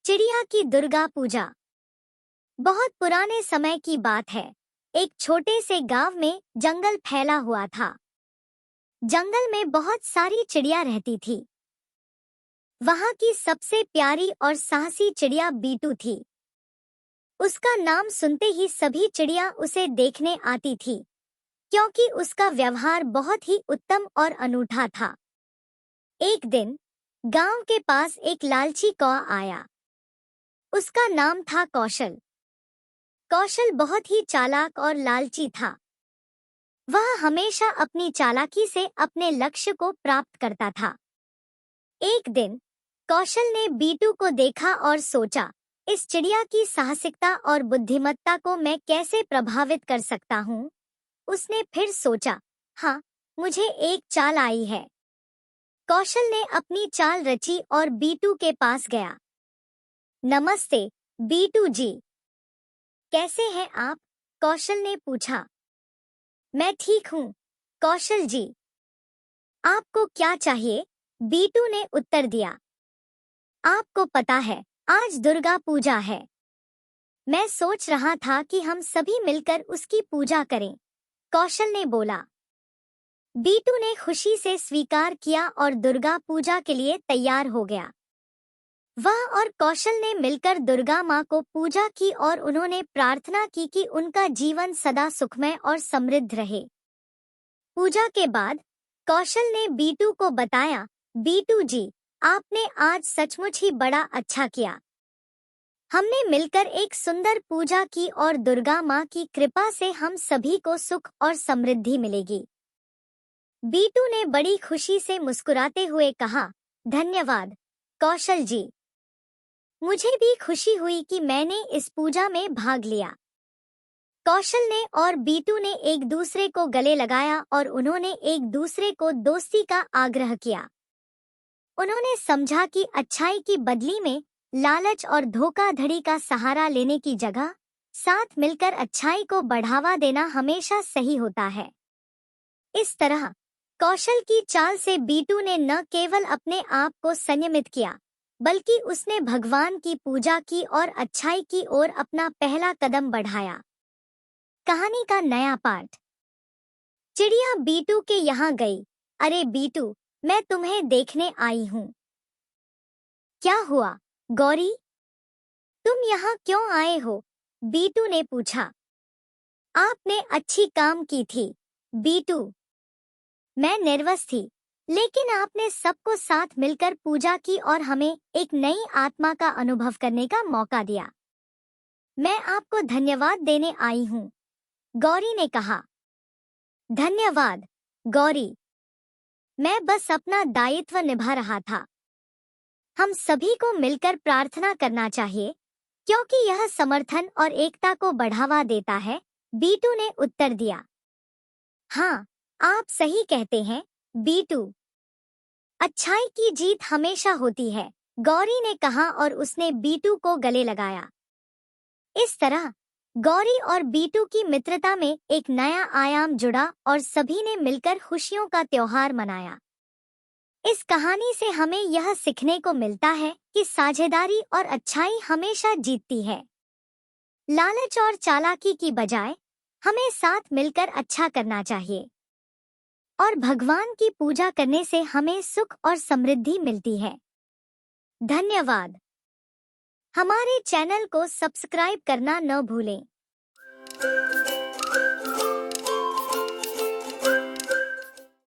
चिड़िया की दुर्गा पूजा। बहुत पुराने समय की बात है। एक छोटे से गांव में जंगल फैला हुआ था। जंगल में बहुत सारी चिड़िया रहती थी। वहां की सबसे प्यारी और साहसी चिड़िया बीटू थी। उसका नाम सुनते ही सभी चिड़िया उसे देखने आती थी, क्योंकि उसका व्यवहार बहुत ही उत्तम और अनूठा था। एक दिन गांव के पास एक लालची कौआ आया। उसका नाम था कौशल। कौशल बहुत ही चालाक और लालची था। वह हमेशा अपनी चालाकी से अपने लक्ष्य को प्राप्त करता था। एक दिन कौशल ने बीटू को देखा और सोचा, इस चिड़िया की साहसिकता और बुद्धिमत्ता को मैं कैसे प्रभावित कर सकता हूँ। उसने फिर सोचा, हाँ, मुझे एक चाल आई है। कौशल ने अपनी चाल रची और बीटू के पास गया। नमस्ते बीटू जी, कैसे हैं आप? कौशल ने पूछा। मैं ठीक हूँ कौशल जी। आपको क्या चाहिए? बीटू ने उत्तर दिया। आपको पता है, आज दुर्गा पूजा है। मैं सोच रहा था कि हम सभी मिलकर उसकी पूजा करें। कौशल ने बोला। बीटू ने खुशी से स्वीकार किया और दुर्गा पूजा के लिए तैयार हो गया। वह और कौशल ने मिलकर दुर्गा माँ को पूजा की और उन्होंने प्रार्थना की कि उनका जीवन सदा सुखमय और समृद्ध रहे। पूजा के बाद कौशल ने बीटू को बताया, बीटू जी, आपने आज सचमुच ही बड़ा अच्छा किया। हमने मिलकर एक सुंदर पूजा की और दुर्गा माँ की कृपा से हम सभी को सुख और समृद्धि मिलेगी। बीटू ने बड़ी खुशी से मुस्कुराते हुए कहा, धन्यवाद कौशल जी। मुझे भी खुशी हुई कि मैंने इस पूजा में भाग लिया। कौशल ने और बीटू ने एक दूसरे को गले लगाया और उन्होंने एक दूसरे को दोस्ती का आग्रह किया। उन्होंने समझा कि अच्छाई की बदली में लालच और धोखाधड़ी का सहारा लेने की जगह साथ मिलकर अच्छाई को बढ़ावा देना हमेशा सही होता है। इस तरह कौशल की चाल से बीटू ने न केवल अपने आप को संयमित किया, बल्कि उसने भगवान की पूजा की और अच्छाई की ओर अपना पहला कदम बढ़ाया। कहानी का नया पार्ट। चिड़िया बीटू के यहाँ गई। अरे बीटू, मैं तुम्हें देखने आई हूँ। क्या हुआ गौरी, तुम यहाँ क्यों आए हो? बीटू ने पूछा। आपने अच्छी काम की थी बीटू। मैं नर्वस थी, लेकिन आपने सबको साथ मिलकर पूजा की और हमें एक नई आत्मा का अनुभव करने का मौका दिया। मैं आपको धन्यवाद देने आई हूँ, गौरी ने कहा। धन्यवाद गौरी, मैं बस अपना दायित्व निभा रहा था। हम सभी को मिलकर प्रार्थना करना चाहिए, क्योंकि यह समर्थन और एकता को बढ़ावा देता है, बीटू ने उत्तर दिया। हाँ, आप सही कहते हैं बीटू। अच्छाई की जीत हमेशा होती है, गौरी ने कहा और उसने बीटू को गले लगाया। इस तरह गौरी और बीटू की मित्रता में एक नया आयाम जुड़ा और सभी ने मिलकर खुशियों का त्योहार मनाया। इस कहानी से हमें यह सीखने को मिलता है कि साझेदारी और अच्छाई हमेशा जीतती है। लालच और चालाकी की बजाय हमें साथ मिलकर अच्छा करना चाहिए, और भगवान की पूजा करने से हमें सुख और समृद्धि मिलती है। धन्यवाद। हमारे चैनल को सब्सक्राइब करना न भूलें।